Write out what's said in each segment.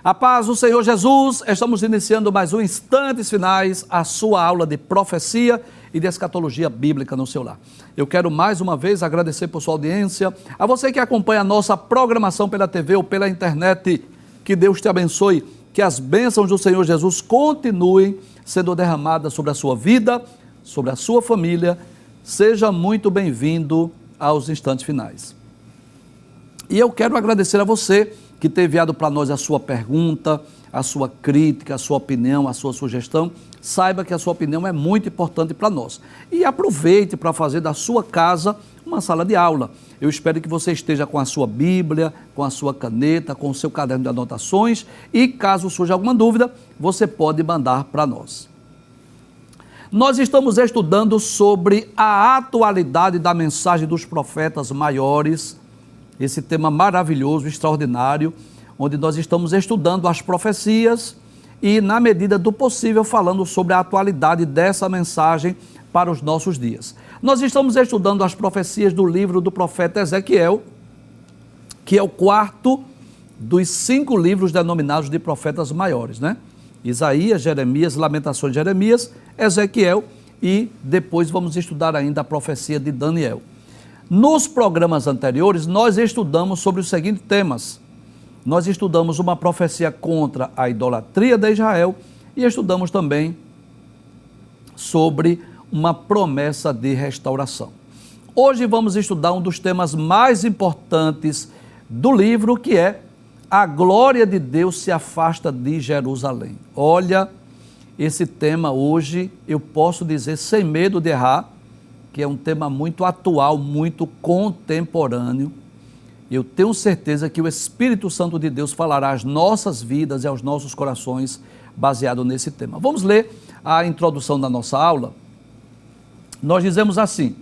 A paz do Senhor Jesus, estamos iniciando mais um Instantes Finais, a sua aula de profecia e de escatologia bíblica no seu lar. Eu quero mais uma vez agradecer por sua audiência, a você que acompanha a nossa programação pela TV ou pela internet, que Deus te abençoe, que as bênçãos do Senhor Jesus continuem sendo derramadas sobre a sua vida, sobre a sua família. Seja muito bem-vindo aos Instantes Finais. E eu quero agradecer a você que tem enviado para nós a sua pergunta, a sua crítica, a sua opinião, a sua sugestão. Saiba que a sua opinião é muito importante para nós. E aproveite para fazer da sua casa uma sala de aula. Eu espero que você esteja com a sua Bíblia, com a sua caneta, com o seu caderno de anotações e, caso surja alguma dúvida, você pode mandar para nós. Nós estamos estudando sobre a atualidade da mensagem dos profetas maiores, esse tema maravilhoso, extraordinário, onde nós estamos estudando as profecias e, na medida do possível, falando sobre a atualidade dessa mensagem para os nossos dias. Nós estamos estudando as profecias do livro do profeta Ezequiel, que é o quarto dos 5 livros denominados de profetas maiores, né? Isaías, Jeremias, Lamentações de Jeremias, Ezequiel e depois vamos estudar ainda a profecia de Daniel. Nos programas anteriores, nós estudamos sobre os seguintes temas. Nós estudamos uma profecia contra a idolatria de Israel e estudamos também sobre uma promessa de restauração. Hoje vamos estudar um dos temas mais importantes do livro, que é a glória de Deus se afasta de Jerusalém. Olha, esse tema hoje eu posso dizer sem medo de errar, que é um tema muito atual, muito contemporâneo. Eu tenho certeza que o Espírito Santo de Deus falará às nossas vidas e aos nossos corações baseado nesse tema. Vamos ler a introdução da nossa aula. Nós dizemos assim,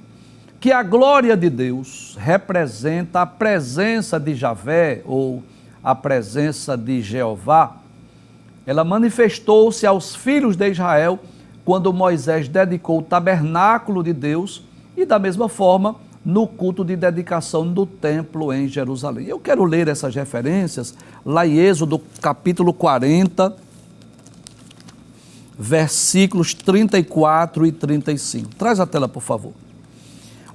que a glória de Deus representa a presença de Javé, ou a presença de Jeová. Ela manifestou-se aos filhos de Israel quando Moisés dedicou o tabernáculo de Deus e, da mesma forma, no culto de dedicação do templo em Jerusalém. Eu quero ler essas referências lá em Êxodo, capítulo 40, versículos 34 e 35. Traz a tela, por favor.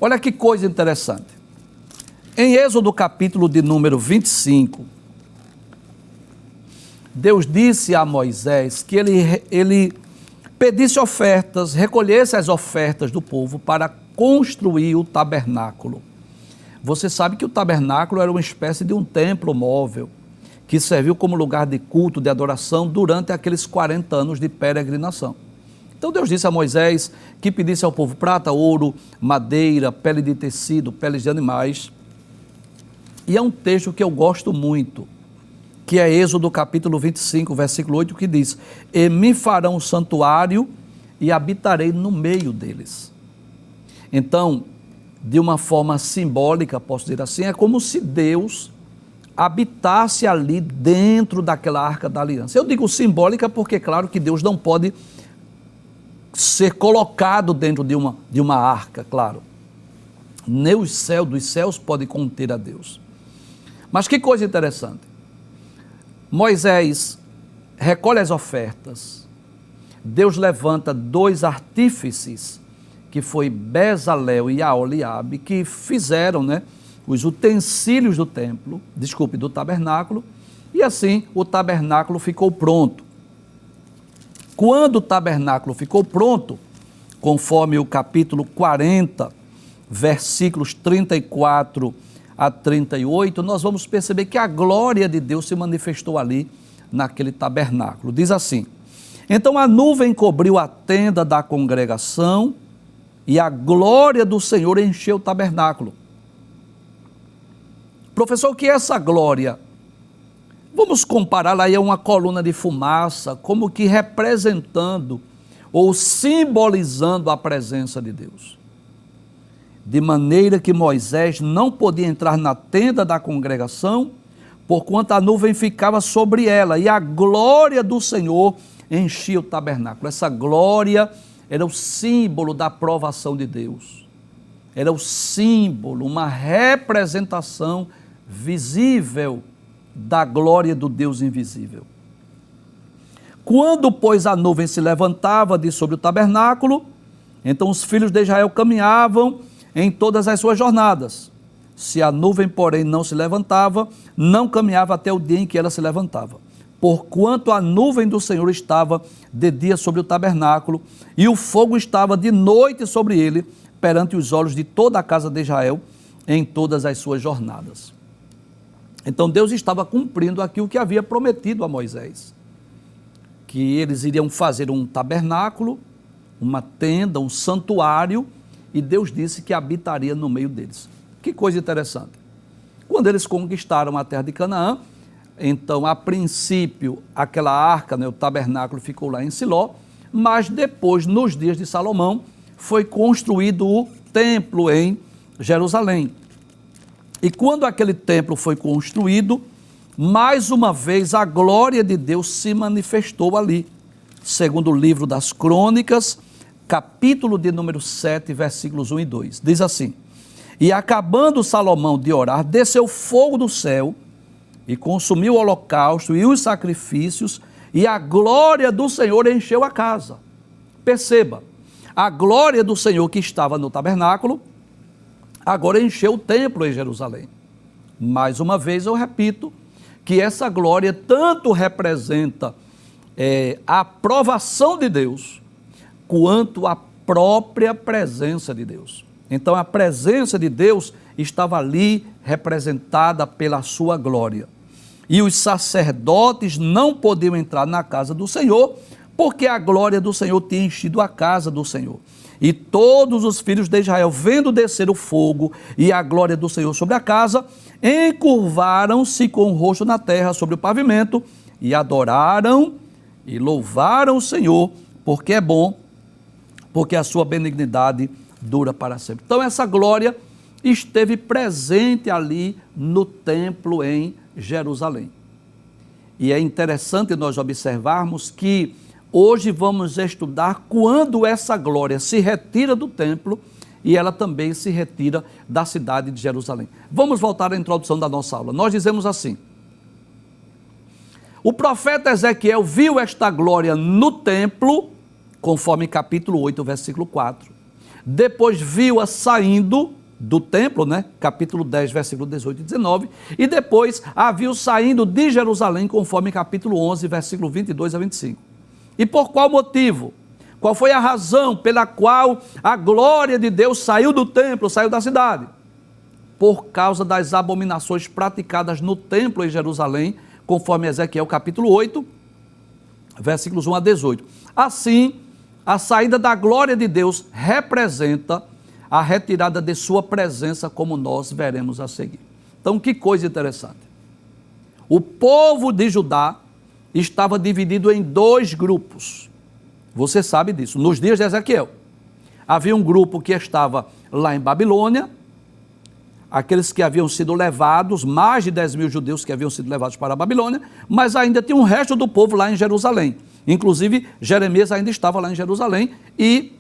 Olha que coisa interessante. Em Êxodo, capítulo de número 25, Deus disse a Moisés que ele pedisse ofertas, recolhesse as ofertas do povo para construir o tabernáculo. Você sabe que o tabernáculo era uma espécie de um templo móvel, que serviu como lugar de culto, de adoração, durante aqueles 40 anos de peregrinação. Então Deus disse a Moisés que pedisse ao povo prata, ouro, madeira, pele de tecido, peles de animais. E é um texto que eu gosto muito, que é Êxodo capítulo 25, versículo 8, que diz: e me farão um santuário e habitarei no meio deles. Então, de uma forma simbólica, posso dizer assim, é como se Deus habitasse ali dentro daquela arca da aliança. Eu digo simbólica porque, claro, que Deus não pode ser colocado dentro de uma arca, claro. Nem os céus dos céus podem conter a Deus. Mas que coisa interessante. Moisés recolhe as ofertas, Deus levanta 2 artífices, que foi Bezalel e Aholiabe, que fizeram, os utensílios do templo, do tabernáculo, e assim o tabernáculo ficou pronto. Quando o tabernáculo ficou pronto, conforme o capítulo 40, versículos 34 a 38, nós vamos perceber que a glória de Deus se manifestou ali naquele tabernáculo. Diz assim: então a nuvem cobriu a tenda da congregação e a glória do Senhor encheu o tabernáculo. Professor, o que é essa glória? Vamos comparar aí a uma coluna de fumaça, como que representando ou simbolizando a presença de Deus. De maneira que Moisés não podia entrar na tenda da congregação, porquanto a nuvem ficava sobre ela, e a glória do Senhor enchia o tabernáculo. Essa glória era o símbolo da aprovação de Deus. Era o símbolo, uma representação visível da glória do Deus invisível. Quando, pois, a nuvem se levantava de sobre o tabernáculo, então os filhos de Israel caminhavam em todas as suas jornadas. Se a nuvem, porém, não se levantava, não caminhava até o dia em que ela se levantava. Porquanto a nuvem do Senhor estava de dia sobre o tabernáculo, e o fogo estava de noite sobre ele, perante os olhos de toda a casa de Israel, em todas as suas jornadas. Então Deus estava cumprindo aquilo que havia prometido a Moisés, que eles iriam fazer um tabernáculo, uma tenda, um santuário, e Deus disse que habitaria no meio deles. Que coisa interessante. Quando eles conquistaram a terra de Canaã, então, a princípio, aquela arca, o tabernáculo ficou lá em Siló, mas depois, nos dias de Salomão, foi construído o templo em Jerusalém. E quando aquele templo foi construído, mais uma vez a glória de Deus se manifestou ali. Segundo o livro das Crônicas, capítulo de número 7, versículos 1 e 2. Diz assim: E acabando Salomão de orar, desceu fogo do céu, e consumiu o holocausto e os sacrifícios, e a glória do Senhor encheu a casa. Perceba, a glória do Senhor que estava no tabernáculo, agora encheu o templo em Jerusalém. Mais uma vez eu repito, que essa glória tanto representa a aprovação de Deus, quanto a própria presença de Deus. Então a presença de Deus estava ali representada pela sua glória. E os sacerdotes não podiam entrar na casa do Senhor, porque a glória do Senhor tinha enchido a casa do Senhor. E todos os filhos de Israel, vendo descer o fogo e a glória do Senhor sobre a casa, encurvaram-se com o rosto na terra sobre o pavimento, e adoraram e louvaram o Senhor, porque é bom, porque a sua benignidade dura para sempre. Então essa glória esteve presente ali no templo em Jerusalém. E é interessante nós observarmos que hoje vamos estudar quando essa glória se retira do templo e ela também se retira da cidade de Jerusalém. Vamos voltar à introdução da nossa aula. Nós dizemos assim: o profeta Ezequiel viu esta glória no templo, conforme capítulo 8, versículo 4. Depois viu-a saindo do templo, capítulo 10, versículo 18 e 19, e depois a viu saindo de Jerusalém, conforme capítulo 11, versículo 22 a 25. E por qual motivo? Qual foi a razão pela qual a glória de Deus saiu do templo, saiu da cidade? Por causa das abominações praticadas no templo em Jerusalém, conforme Ezequiel capítulo 8, versículos 1 a 18. Assim, a saída da glória de Deus representa a retirada de sua presença, como nós veremos a seguir. Então, que coisa interessante. O povo de Judá estava dividido em dois grupos. Você sabe disso. Nos dias de Ezequiel, havia um grupo que estava lá em Babilônia, aqueles que haviam sido levados, mais de 10 mil judeus que haviam sido levados para a Babilônia, mas ainda tinha um resto do povo lá em Jerusalém. Inclusive, Jeremias ainda estava lá em Jerusalém e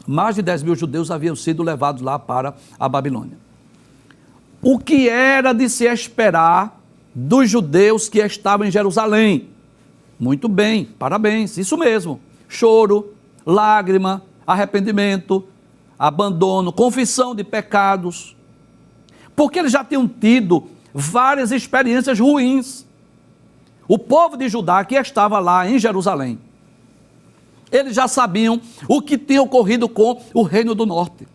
mais de 10 mil judeus haviam sido levados lá para a Babilônia. O que era de se esperar dos judeus que estavam em Jerusalém? Muito bem, parabéns, isso mesmo. Choro, lágrima, arrependimento, abandono, confissão de pecados. Porque eles já tinham tido várias experiências ruins. O povo de Judá que estava lá em Jerusalém, eles já sabiam o que tinha ocorrido com o reino do norte.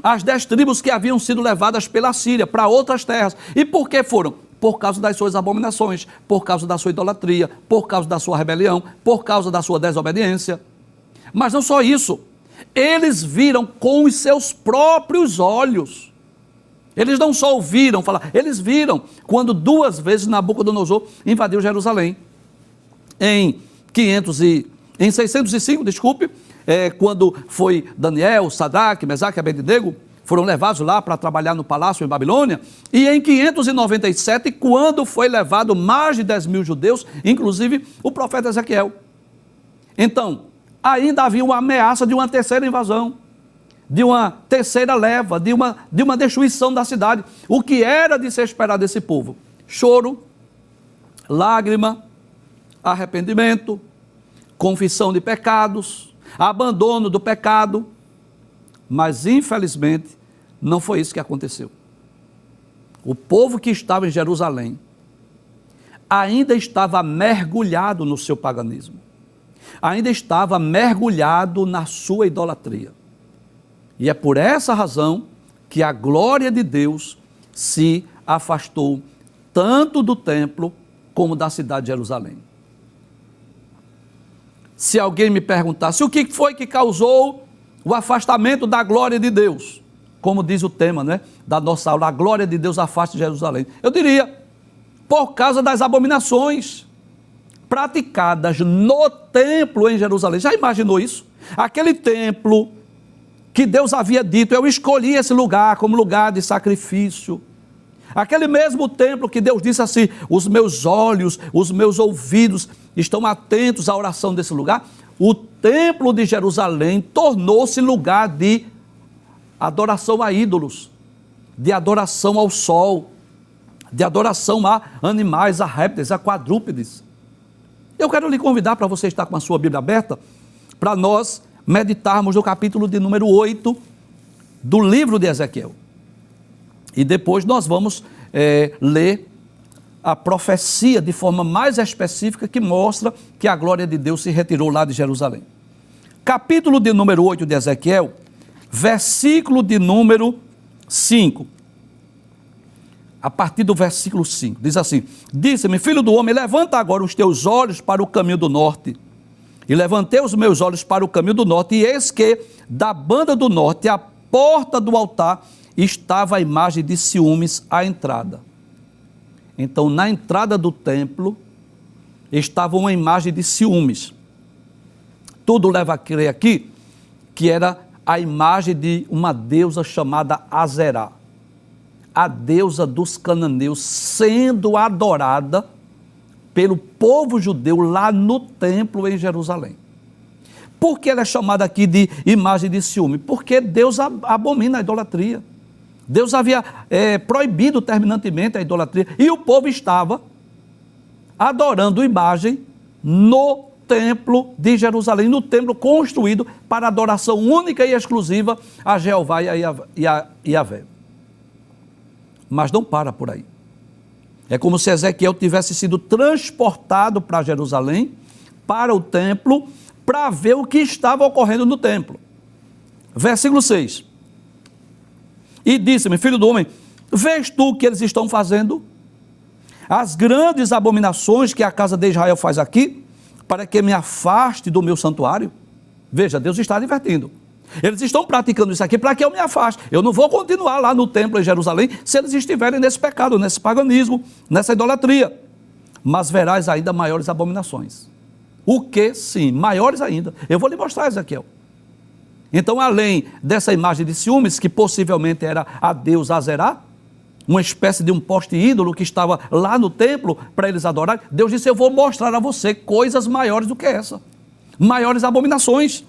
As 10 tribos que haviam sido levadas pela Síria para outras terras. E por que foram? Por causa das suas abominações, por causa da sua idolatria, por causa da sua rebelião, por causa da sua desobediência. Mas não só isso, eles viram com os seus próprios olhos. Eles não só ouviram falar, eles viram quando 2 vezes Nabucodonosor invadiu Jerusalém. Em 605, quando foi Daniel, Sadraque, Mesaque e Abednego, foram levados lá para trabalhar no palácio em Babilônia, e em 597, quando foi levado mais de 10 mil judeus, inclusive o profeta Ezequiel. Então, ainda havia uma ameaça de uma terceira invasão, de uma terceira leva, de uma destruição da cidade. O que era de se esperar desse povo? Choro, lágrima, arrependimento, confissão de pecados, abandono do pecado, mas infelizmente não foi isso que aconteceu. O povo que estava em Jerusalém ainda estava mergulhado no seu paganismo, ainda estava mergulhado na sua idolatria. E é por essa razão que a glória de Deus se afastou tanto do templo como da cidade de Jerusalém. Se alguém me perguntasse o que foi que causou o afastamento da glória de Deus, como diz o tema, né, da nossa aula, a glória de Deus afasta de Jerusalém, eu diria, por causa das abominações praticadas no templo em Jerusalém. Já imaginou isso? Aquele templo que Deus havia dito, eu escolhi esse lugar como lugar de sacrifício. Aquele mesmo templo que Deus disse assim, os meus olhos, os meus ouvidos estão atentos à oração desse lugar. O templo de Jerusalém tornou-se lugar de adoração a ídolos, de adoração ao sol, de adoração a animais, a répteis, a quadrúpedes. Eu quero lhe convidar para você estar com a sua Bíblia aberta, para nós meditarmos no capítulo de número 8 do livro de Ezequiel. E depois nós vamos ler a profecia de forma mais específica que mostra que a glória de Deus se retirou lá de Jerusalém. Capítulo de número 8 de Ezequiel, versículo de número 5. A partir do versículo 5, diz assim: Disse-me, filho do homem, levanta agora os teus olhos para o caminho do norte. E levantei os meus olhos para o caminho do norte, e eis que da banda do norte, à porta do altar, estava a imagem de ciúmes à entrada. Então, na entrada do templo, estava uma imagem de ciúmes. Tudo leva a crer aqui que era a imagem de uma deusa chamada Azerá, a deusa dos cananeus, sendo adorada pelo povo judeu lá no templo em Jerusalém. Por que ela é chamada aqui de imagem de ciúme? Porque Deus abomina a idolatria. Deus havia proibido terminantemente a idolatria e o povo estava adorando imagem no templo de Jerusalém, no templo construído para adoração única e exclusiva a Jeová e a Yahvé. Mas não para por aí. É como se Ezequiel tivesse sido transportado para Jerusalém, para o templo, para ver o que estava ocorrendo no templo. Versículo 6. E disse-me, filho do homem, vês tu o que eles estão fazendo? As grandes abominações que a casa de Israel faz aqui, para que me afaste do meu santuário? Veja, Deus está advertindo. Eles estão praticando isso aqui para que eu me afaste. Eu não vou continuar lá no templo em Jerusalém se eles estiverem nesse pecado, nesse paganismo, nessa idolatria. Mas verás ainda maiores abominações. O que? Sim, maiores ainda. Eu vou lhe mostrar, Ezequiel. Então, além dessa imagem de ciúmes, que possivelmente era a deusa Azerá, uma espécie de um poste ídolo que estava lá no templo para eles adorarem, Deus disse, eu vou mostrar a você coisas maiores do que essa. Maiores abominações.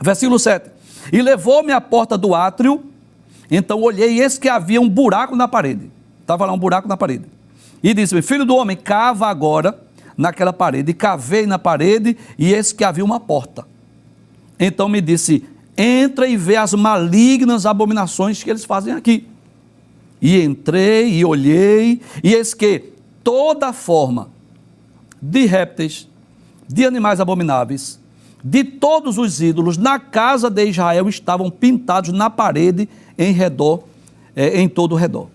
Versículo 7. E levou-me à porta do átrio, então olhei e eis que havia um buraco na parede. Estava lá um buraco na parede. E disse-me, filho do homem, cava agora naquela parede. E cavei na parede e eis que havia uma porta. Então me disse, entra e vê as malignas abominações que eles fazem aqui. E entrei e olhei, e eis que toda forma de répteis, de animais abomináveis, de todos os ídolos na casa de Israel estavam pintados na parede em redor, em todo o redor.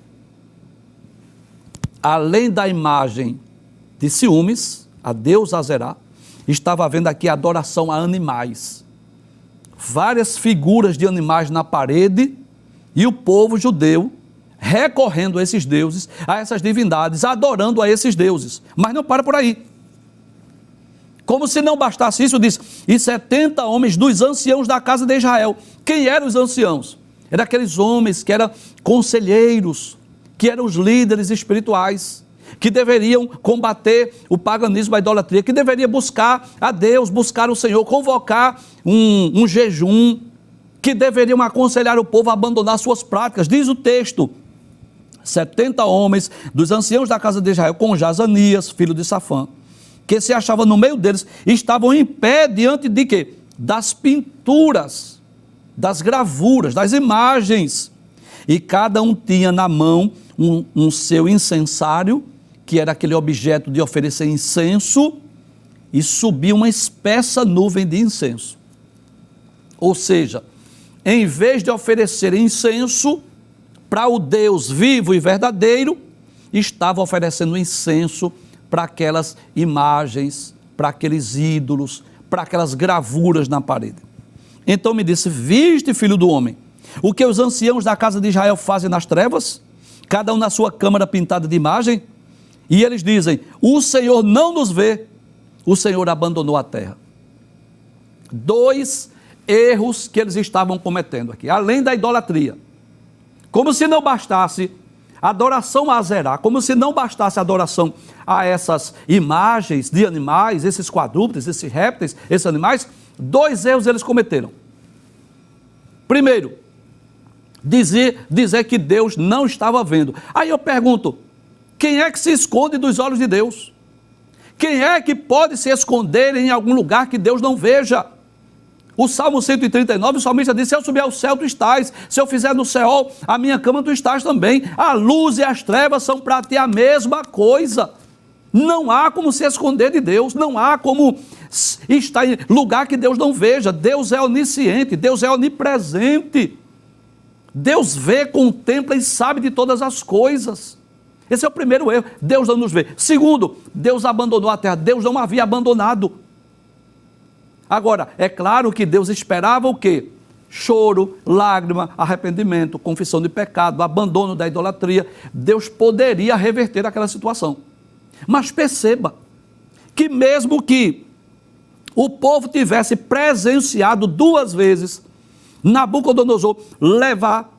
Além da imagem de ciúmes, a deusa Azerá, estava havendo aqui adoração a animais. Várias figuras de animais na parede e o povo judeu recorrendo a esses deuses, a essas divindades, adorando a esses deuses. Mas não para por aí. Como se não bastasse isso, diz, e 70 homens dos anciãos da casa de Israel. Quem eram os anciãos? Eram aqueles homens que eram conselheiros, que eram os líderes espirituais, que deveriam combater o paganismo, a idolatria, que deveriam buscar a Deus, buscar o Senhor, convocar um jejum, que deveriam aconselhar o povo a abandonar suas práticas. Diz o texto, 70 homens dos anciãos da casa de Israel, com Jazanias, filho de Safã, que se achava no meio deles, estavam em pé diante de quê? Das pinturas, das gravuras, das imagens. E cada um tinha na mão um seu incensário, que era aquele objeto de oferecer incenso, e subia uma espessa nuvem de incenso. Ou seja, em vez de oferecer incenso para o Deus vivo e verdadeiro, estava oferecendo incenso para aquelas imagens, para aqueles ídolos, para aquelas gravuras na parede. Então me disse: viste, filho do homem, o que os anciãos da casa de Israel fazem nas trevas, cada um na sua câmara pintada de imagem? E eles dizem: o Senhor não nos vê, o Senhor abandonou a terra. Dois erros que eles estavam cometendo aqui, além da idolatria. Como se não bastasse a adoração a Azerá, como se não bastasse a adoração a essas imagens de animais, esses quadrúpedes, esses répteis, esses animais, dois erros eles cometeram. Primeiro, dizer que Deus não estava vendo. Aí eu pergunto: quem é que se esconde dos olhos de Deus? Quem é que pode se esconder em algum lugar que Deus não veja? O Salmo 139, o salmista diz: se eu subir ao céu, tu estás. Se eu fizer no céu a minha cama, tu estás também. A luz e as trevas são para ti a mesma coisa. Não há como se esconder de Deus, não há como estar em lugar que Deus não veja. Deus é onisciente, Deus é onipresente. Deus vê, contempla e sabe de todas as coisas. Esse é o primeiro erro: Deus não nos vê. Segundo, Deus abandonou a terra. Deus não havia abandonado. Agora, é claro que Deus esperava o quê? Choro, lágrima, arrependimento, confissão de pecado, abandono da idolatria. Deus poderia reverter aquela situação. Mas perceba que mesmo que o povo tivesse presenciado duas vezes Nabucodonosor levar,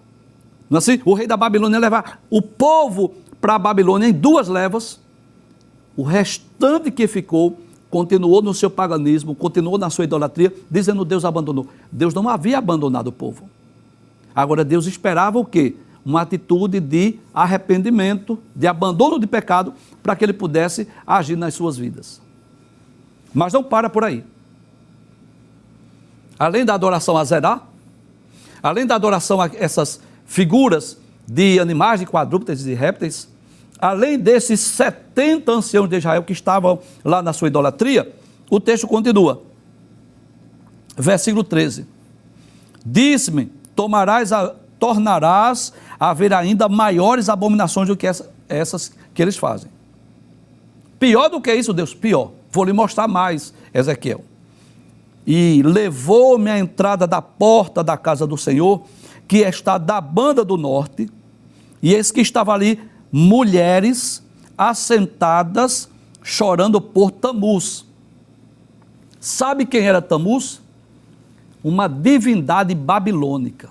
assim, o rei da Babilônia levar o povo para a Babilônia em duas levas, o restante que ficou continuou no seu paganismo, continuou na sua idolatria, dizendo: Deus abandonou. Deus não havia abandonado o povo. Agora, Deus esperava o quê? Uma atitude de arrependimento, de abandono de pecado, para que ele pudesse agir nas suas vidas. Mas não para por aí. Além da adoração a Zerá, além da adoração a essas figuras de animais, de quadrúpedes e répteis, além desses 70 anciãos de Israel que estavam lá na sua idolatria, o texto continua. Versículo 13. Disse-me: tornarás a ver ainda maiores abominações do que essas que eles fazem. Pior do que isso, Deus, pior. Vou lhe mostrar mais, Ezequiel. E levou-me à entrada da porta da casa do Senhor, que está da banda do norte, e eis que estava ali mulheres assentadas, chorando por Tamuz. Sabe quem era Tamuz? Uma divindade babilônica.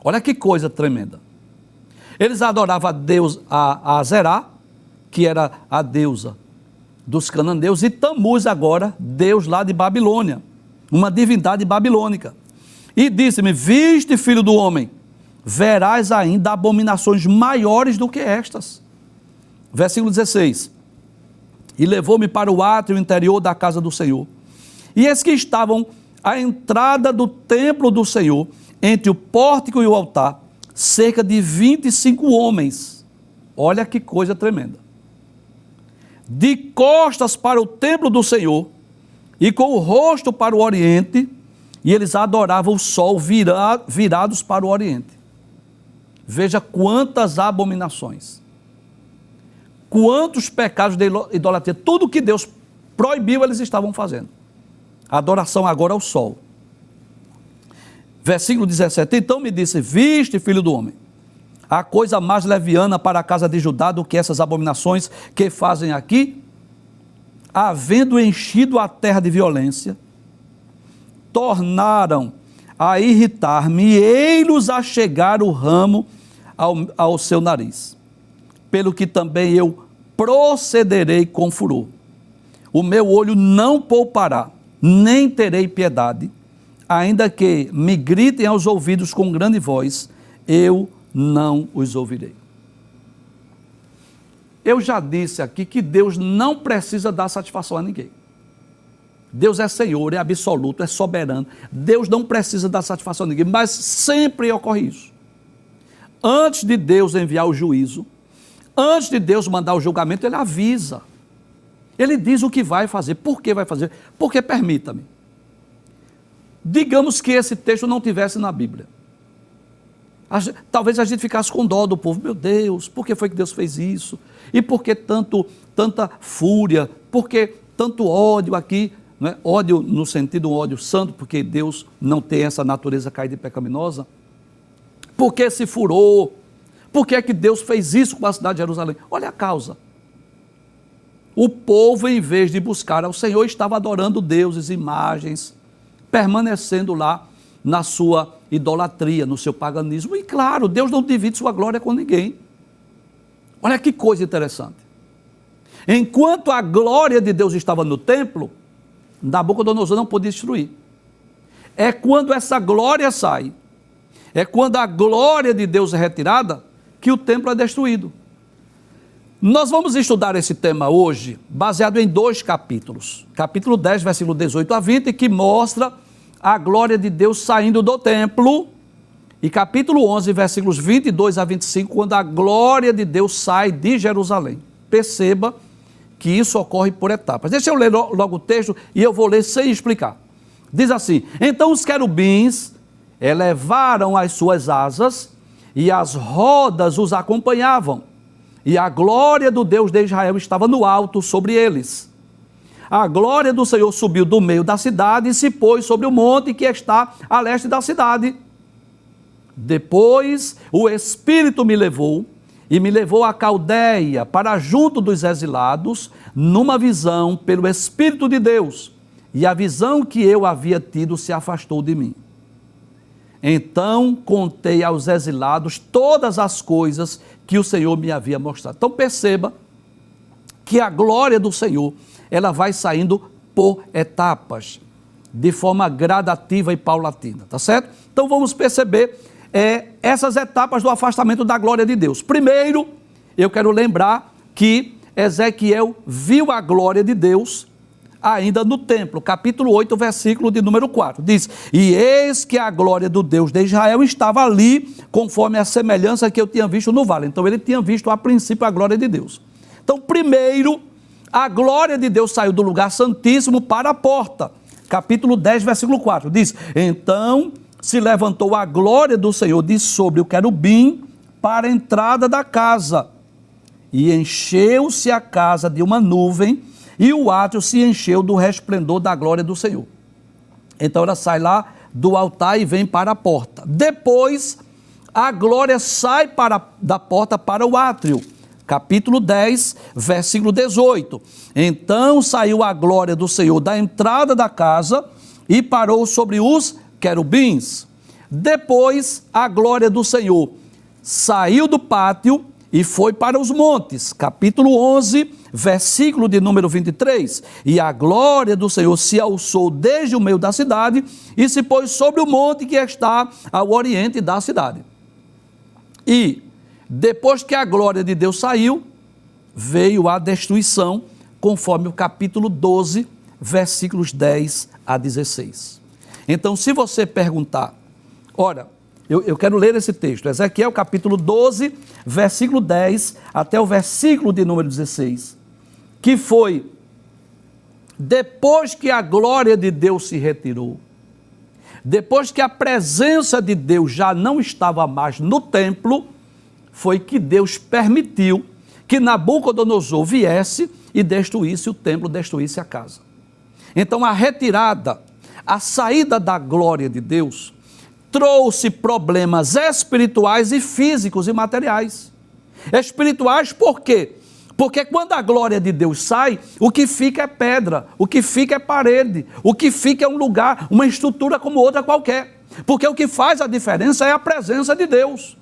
Olha que coisa tremenda. Eles adoravam a Deus, a Zerá, que era a deusa dos cananeus, e Tamuz agora, Deus lá de Babilônia, uma divindade babilônica. E disse-me: viste, filho do homem, verás ainda abominações maiores do que estas. Versículo 16. E levou-me para o átrio interior da casa do Senhor. E eis que estavam à entrada do templo do Senhor, entre o pórtico e o altar, cerca de 25 homens. Olha que coisa tremenda. De costas para o templo do Senhor, e com o rosto para o oriente, e eles adoravam o sol virados para o oriente. Veja quantas abominações, quantos pecados de idolatria, tudo que Deus proibiu eles estavam fazendo. A adoração agora ao sol. Versículo 17, então me disse: viste, filho do homem, a coisa mais leviana para a casa de Judá do que essas abominações que fazem aqui? Havendo enchido a terra de violência, tornaram a irritar-me, e ei-los a chegar o ramo ao seu nariz. Pelo que também eu procederei com furor. O meu olho não poupará, nem terei piedade, ainda que me gritem aos ouvidos com grande voz, eu não os ouvirei. Eu já disse aqui que Deus não precisa dar satisfação a ninguém. Deus é Senhor, é absoluto, é soberano. Deus não precisa dar satisfação a ninguém, mas sempre ocorre isso. Antes de Deus enviar o juízo, antes de Deus mandar o julgamento, Ele avisa. Ele diz o que vai fazer, por que vai fazer, porque permita-me. Digamos que esse texto não tivesse na Bíblia. Talvez a gente ficasse com dó do povo. Meu Deus, por que foi que Deus fez isso? E por que tanta fúria? Por que tanto ódio aqui? Não é? Ódio no sentido ódio santo, porque Deus não tem essa natureza caída e pecaminosa. Por que esse furor? Por que é que Deus fez isso com a cidade de Jerusalém? Olha a causa. O povo, em vez de buscar ao Senhor, estava adorando deuses, imagens, permanecendo lá na sua idolatria, no seu paganismo. E claro, Deus não divide sua glória com ninguém. Olha que coisa interessante. Enquanto a glória de Deus estava no templo, Nabucodonosor não podia destruir. É quando essa glória sai, é quando a glória de Deus é retirada, que o templo é destruído. Nós vamos estudar esse tema hoje, baseado em 2 capítulos. Capítulo 10, versículo 18 a 20, que mostra a glória de Deus saindo do templo, e capítulo 11, versículos 22 a 25, quando a glória de Deus sai de Jerusalém. Perceba que isso ocorre por etapas. Deixa eu ler logo o texto e eu vou ler sem explicar. Diz assim: então os querubins elevaram as suas asas e as rodas os acompanhavam, e a glória do Deus de Israel estava no alto sobre eles. A glória do Senhor subiu do meio da cidade e se pôs sobre o monte que está a leste da cidade. Depois o Espírito me levou à Caldeia, para junto dos exilados, numa visão pelo Espírito de Deus, e a visão que eu havia tido se afastou de mim. Então contei aos exilados todas as coisas que o Senhor me havia mostrado. Então perceba que a glória do Senhor, ela vai saindo por etapas, de forma gradativa e paulatina, tá certo? Então vamos perceber essas etapas do afastamento da glória de Deus. Primeiro, eu quero lembrar que Ezequiel viu a glória de Deus ainda no templo, capítulo 8, versículo de número 4, diz: e eis que a glória do Deus de Israel estava ali, conforme a semelhança que eu tinha visto no vale. Então ele tinha visto a princípio a glória de Deus. Então primeiro, a glória de Deus saiu do lugar santíssimo para a porta. Capítulo 10, versículo 4, diz: então se levantou a glória do Senhor de sobre o querubim para a entrada da casa, e encheu-se a casa de uma nuvem, e o átrio se encheu do resplendor da glória do Senhor. Então ela sai lá do altar e vem para a porta. Depois, a glória sai da porta para o átrio. Capítulo 10, versículo 18. Então saiu a glória do Senhor da entrada da casa e parou sobre os querubins. Depois, a glória do Senhor saiu do pátio e foi para os montes. Capítulo 11, versículo de número 23. E a glória do Senhor se alçou desde o meio da cidade e se pôs sobre o monte que está ao oriente da cidade. E depois que a glória de Deus saiu, veio a destruição, conforme o capítulo 12, versículos 10 a 16. Então, se você perguntar, ora, eu quero ler esse texto, Ezequiel capítulo 12, versículo 10 até o versículo de número 16, que foi, depois que a glória de Deus se retirou, depois que a presença de Deus já não estava mais no templo, foi que Deus permitiu que Nabucodonosor viesse e destruísse o templo, destruísse a casa. Então a retirada, a saída da glória de Deus trouxe problemas espirituais e físicos e materiais. Espirituais por quê? Porque quando a glória de Deus sai, o que fica é pedra, o que fica é parede, o que fica é um lugar, uma estrutura como outra qualquer. Porque o que faz a diferença é a presença de Deus.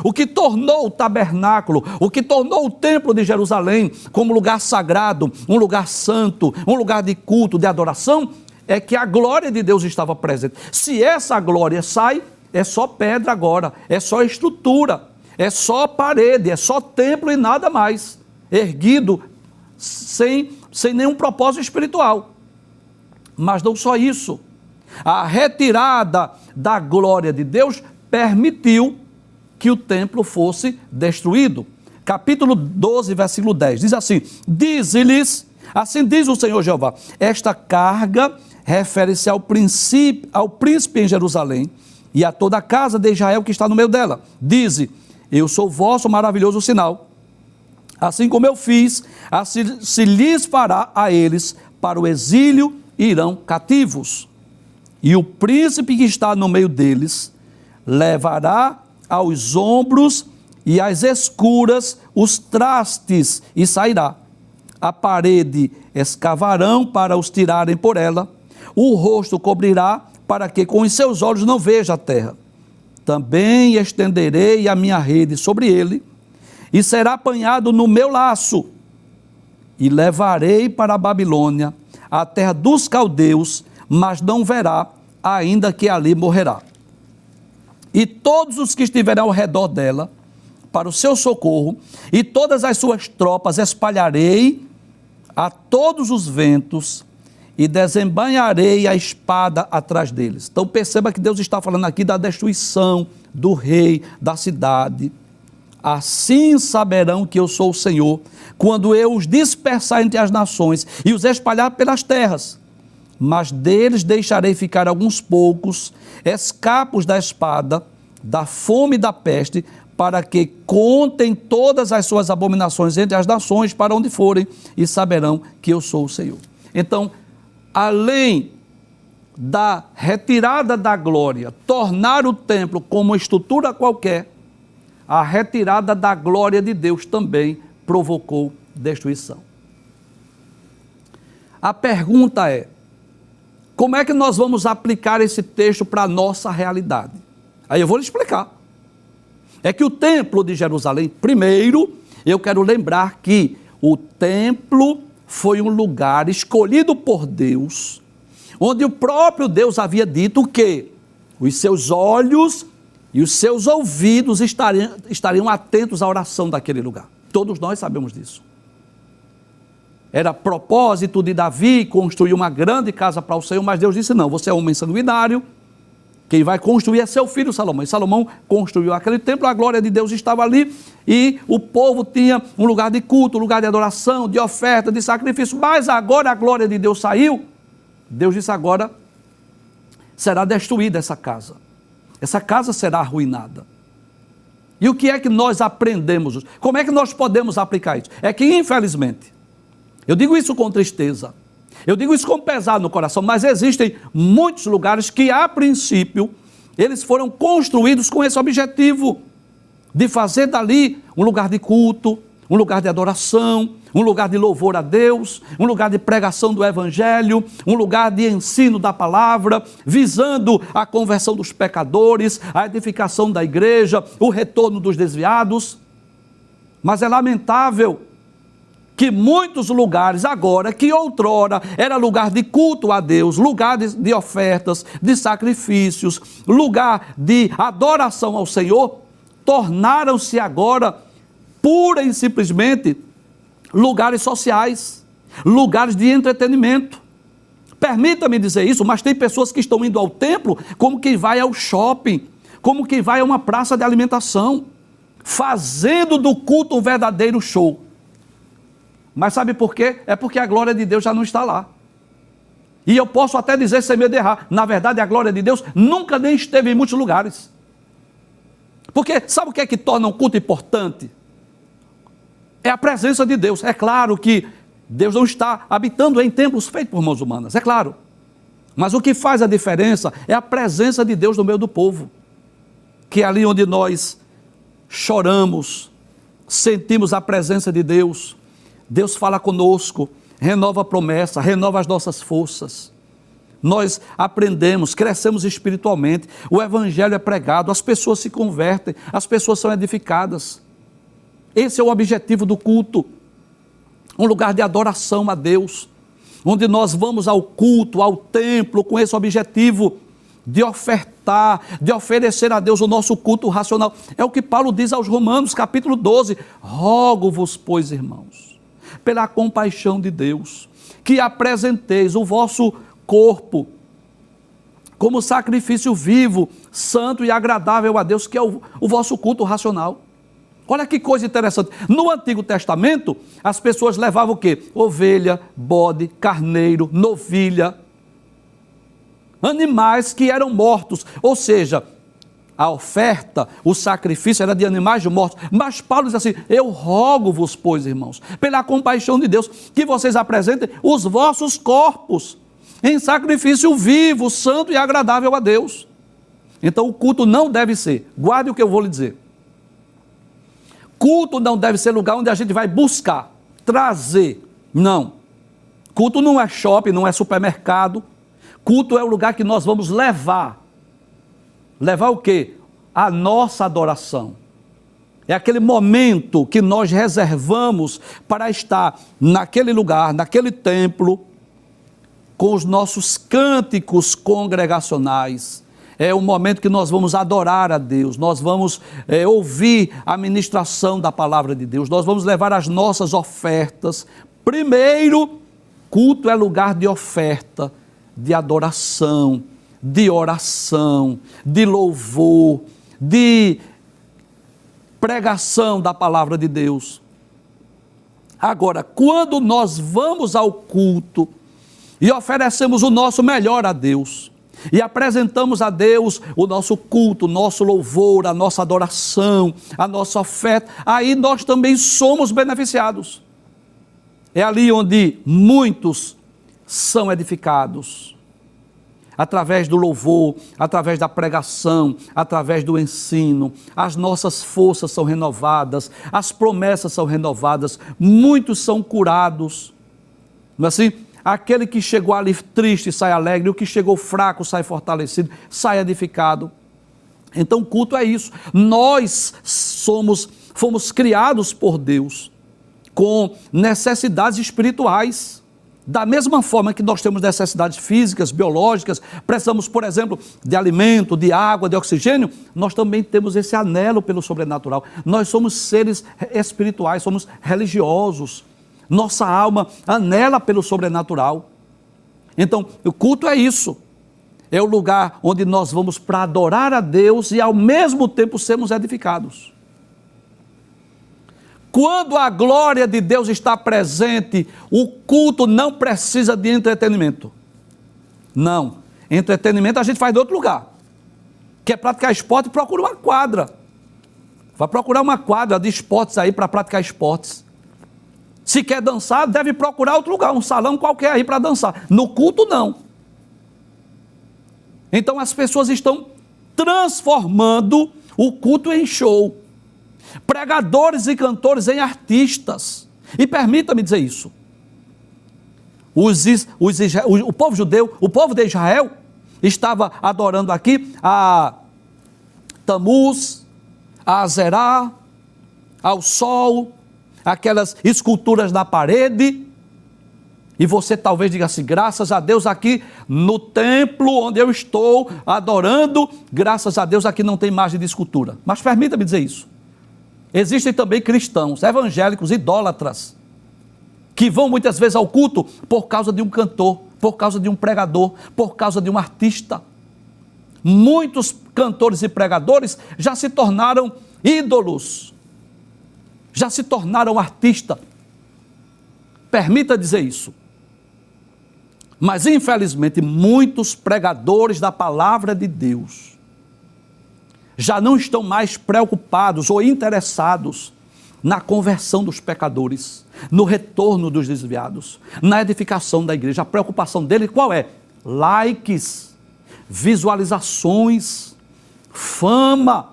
O que tornou o tabernáculo, o que tornou o templo de Jerusalém como lugar sagrado, um lugar santo, um lugar de culto, de adoração, é que a glória de Deus estava presente. Se essa glória sai, é só pedra agora, é só estrutura. é só parede, é só templo e nada mais, erguido sem nenhum propósito espiritual. Mas não só isso, a retirada da glória de Deus permitiu que o templo fosse destruído. Capítulo 12, versículo 10, diz assim: diz-lhes, assim diz o Senhor Jeová, esta carga refere-se ao príncipe em Jerusalém e a toda a casa de Israel que está no meio dela. Dize, eu sou vosso maravilhoso sinal. Assim como eu fiz, assim se lhes fará a eles para o exílio, irão cativos. E o príncipe que está no meio deles levará aos ombros e às escuras os trastes e sairá. A parede escavarão para os tirarem por ela, o rosto cobrirá para que com os seus olhos não veja a terra. Também estenderei a minha rede sobre ele e será apanhado no meu laço e levarei para a Babilônia, a terra dos caldeus, mas não verá, ainda que ali morrerá. E todos os que estiverem ao redor dela, para o seu socorro, e todas as suas tropas espalharei a todos os ventos, e desembainharei a espada atrás deles. Então perceba que Deus está falando aqui da destruição do rei, da cidade. Assim saberão que eu sou o Senhor, quando eu os dispersar entre as nações e os espalhar pelas terras. Mas deles deixarei ficar alguns poucos, escapos da espada, da fome e da peste, para que contem todas as suas abominações entre as nações para onde forem, e saberão que eu sou o Senhor. Então, além da retirada da glória, tornar o templo como uma estrutura qualquer, a retirada da glória de Deus também provocou destruição. A pergunta é, como é que nós vamos aplicar esse texto para a nossa realidade? Aí eu vou lhe explicar. É que o templo de Jerusalém, primeiro, eu quero lembrar que o templo foi um lugar escolhido por Deus, onde o próprio Deus havia dito que os seus olhos e os seus ouvidos estariam atentos à oração daquele lugar. Todos nós sabemos disso. Era propósito de Davi construir uma grande casa para o Senhor, mas Deus disse, não, você é um homem sanguinário, quem vai construir é seu filho Salomão. E Salomão construiu aquele templo, a glória de Deus estava ali, e o povo tinha um lugar de culto, um lugar de adoração, de oferta, de sacrifício, mas agora a glória de Deus saiu. Deus disse, agora será destruída essa casa será arruinada. E o que é que nós aprendemos? Como é que nós podemos aplicar isso? É que, infelizmente, eu digo isso com tristeza, eu digo isso com pesar no coração, mas existem muitos lugares que, a princípio, eles foram construídos com esse objetivo de fazer dali um lugar de culto, um lugar de adoração, um lugar de louvor a Deus, um lugar de pregação do Evangelho, um lugar de ensino da palavra, visando a conversão dos pecadores, a edificação da igreja, o retorno dos desviados. Mas é lamentável que muitos lugares agora, que outrora era lugar de culto a Deus, lugar de ofertas, de sacrifícios, lugar de adoração ao Senhor, tornaram-se agora pura e simplesmente lugares sociais, lugares de entretenimento. Permita-me dizer isso, mas tem pessoas que estão indo ao templo como quem vai ao shopping, como quem vai a uma praça de alimentação, fazendo do culto um verdadeiro show. Mas sabe por quê? É porque a glória de Deus já não está lá. E eu posso até dizer sem medo de errar, na verdade a glória de Deus nunca nem esteve em muitos lugares. Porque sabe o que é que torna um culto importante? É a presença de Deus. É claro que Deus não está habitando em templos feitos por mãos humanas, é claro. Mas o que faz a diferença é a presença de Deus no meio do povo. Que é ali onde nós choramos, sentimos a presença de Deus, Deus fala conosco, renova a promessa, renova as nossas forças. Nós aprendemos, crescemos espiritualmente, o Evangelho é pregado, as pessoas se convertem, as pessoas são edificadas. Esse é o objetivo do culto, um lugar de adoração a Deus, onde nós vamos ao culto, ao templo, com esse objetivo de ofertar, de oferecer a Deus o nosso culto racional. É o que Paulo diz aos Romanos, capítulo 12. Rogo-vos, pois, irmãos, pela compaixão de Deus, que apresenteis o vosso corpo como sacrifício vivo, santo e agradável a Deus, que é o vosso culto racional. Olha que coisa interessante. No Antigo Testamento, as pessoas levavam o quê? Ovelha, bode, carneiro, novilha, animais que eram mortos, ou seja, a oferta, o sacrifício era de animais mortos. Mas Paulo diz assim: eu rogo-vos, pois, irmãos, pela compaixão de Deus, que vocês apresentem os vossos corpos em sacrifício vivo, santo e agradável a Deus. Então o culto não deve ser, guarde o que eu vou lhe dizer, culto não deve ser lugar onde a gente vai buscar, trazer, não. Culto não é shopping, não é supermercado. Culto é o lugar que nós vamos levar. Levar o quê? A nossa adoração. É aquele momento que nós reservamos para estar naquele lugar, naquele templo, com os nossos cânticos congregacionais. É o momento que nós vamos adorar a Deus, nós vamos ouvir a ministração da palavra de Deus, nós vamos levar as nossas ofertas. Primeiro, culto é lugar de oferta, de adoração, de oração, de louvor, de pregação da palavra de Deus. Agora, quando nós vamos ao culto e oferecemos o nosso melhor a Deus, e apresentamos a Deus o nosso culto, o nosso louvor, a nossa adoração, a nossa oferta, aí nós também somos beneficiados. É ali onde muitos são edificados, através do louvor, através da pregação, através do ensino. As nossas forças são renovadas, as promessas são renovadas, muitos são curados. Não é assim? Aquele que chegou ali triste sai alegre, o que chegou fraco sai fortalecido, sai edificado. Então o culto é isso. Nós fomos criados por Deus com necessidades espirituais. Da mesma forma que nós temos necessidades físicas, biológicas, precisamos, por exemplo, de alimento, de água, de oxigênio, nós também temos esse anelo pelo sobrenatural. Nós somos seres espirituais, somos religiosos. Nossa alma anela pelo sobrenatural. Então, o culto é isso. É o lugar onde nós vamos para adorar a Deus e ao mesmo tempo sermos edificados. Quando a glória de Deus está presente, o culto não precisa de entretenimento. Não. Entretenimento a gente faz de outro lugar. Quer praticar esporte, procura uma quadra. Vai procurar uma quadra de esportes aí para praticar esportes. Se quer dançar, deve procurar outro lugar, um salão qualquer aí para dançar. No culto, não. Então as pessoas estão transformando o culto em show. Pregadores e cantores em artistas. E permita-me dizer isso. O povo judeu, o povo de Israel, estava adorando aqui a Tamuz, a Azerá, ao sol, aquelas esculturas na parede. E você talvez diga assim: graças a Deus aqui no templo onde eu estou adorando, graças a Deus aqui não tem imagem de escultura. Mas permita-me dizer isso. Existem também cristãos, evangélicos, idólatras, que vão muitas vezes ao culto por causa de um cantor, por causa de um pregador, por causa de um artista. Muitos cantores e pregadores já se tornaram ídolos, já se tornaram artistas. Permita dizer isso. Mas infelizmente muitos pregadores da palavra de Deus já não estão mais preocupados ou interessados na conversão dos pecadores, no retorno dos desviados, na edificação da igreja. A preocupação dele qual é? Likes, visualizações, fama.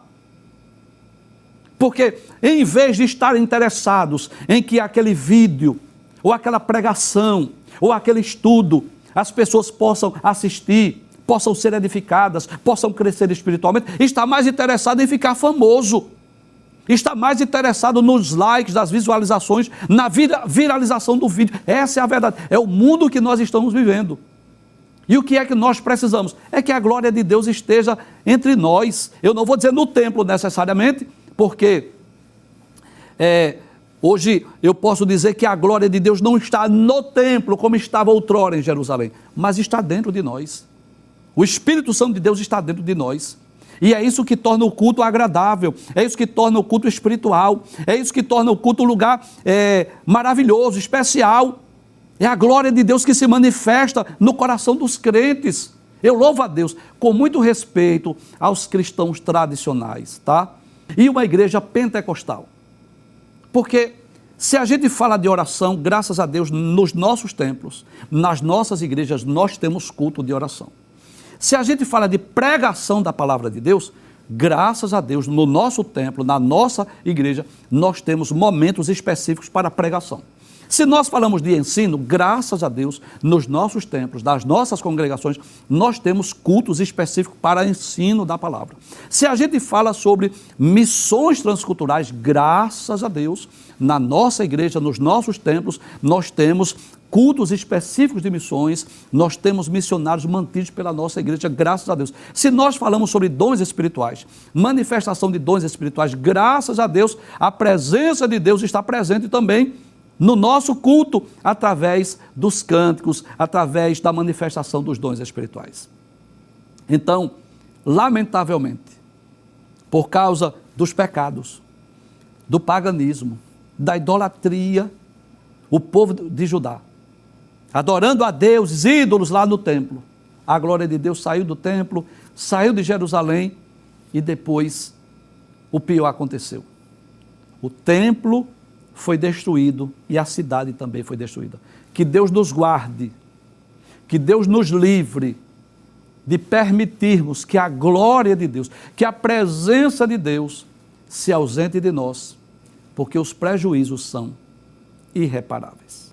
Porque em vez de estarem interessados em que aquele vídeo, ou aquela pregação, ou aquele estudo, as pessoas possam assistir, possam ser edificadas, possam crescer espiritualmente, está mais interessado em ficar famoso, está mais interessado nos likes, das visualizações, na viralização do vídeo. Essa é a verdade, é o mundo que nós estamos vivendo. E o que é que nós precisamos? É que a glória de Deus esteja entre nós. Eu não vou dizer no templo necessariamente, porque hoje eu posso dizer que a glória de Deus não está no templo como estava outrora em Jerusalém, mas está dentro de nós. O Espírito Santo de Deus está dentro de nós. E é isso que torna o culto agradável, é isso que torna o culto espiritual, é isso que torna o culto um lugar maravilhoso, especial. É a glória de Deus que se manifesta no coração dos crentes. Eu louvo a Deus com muito respeito aos cristãos tradicionais, tá? E uma igreja pentecostal. Porque se a gente fala de oração, graças a Deus, nos nossos templos, nas nossas igrejas, nós temos culto de oração. Se a gente fala de pregação da palavra de Deus, graças a Deus, no nosso templo, na nossa igreja, nós temos momentos específicos para pregação. Se nós falamos de ensino, graças a Deus, nos nossos templos, das nossas congregações, nós temos cultos específicos para ensino da palavra. Se a gente fala sobre missões transculturais, graças a Deus, na nossa igreja, nos nossos templos, nós temos cultos específicos de missões, nós temos missionários mantidos pela nossa igreja, graças a Deus. Se nós falamos sobre dons espirituais, manifestação de dons espirituais, graças a Deus, a presença de Deus está presente também no nosso culto, através dos cânticos, através da manifestação dos dons espirituais. Então, lamentavelmente, por causa dos pecados, do paganismo, da idolatria, o povo de Judá, adorando a deuses, ídolos lá no templo, a glória de Deus saiu do templo, saiu de Jerusalém e depois o pior aconteceu. O templo foi destruído e a cidade também foi destruída. Que Deus nos guarde, que Deus nos livre de permitirmos que a glória de Deus, que a presença de Deus se ausente de nós, porque os prejuízos são irreparáveis.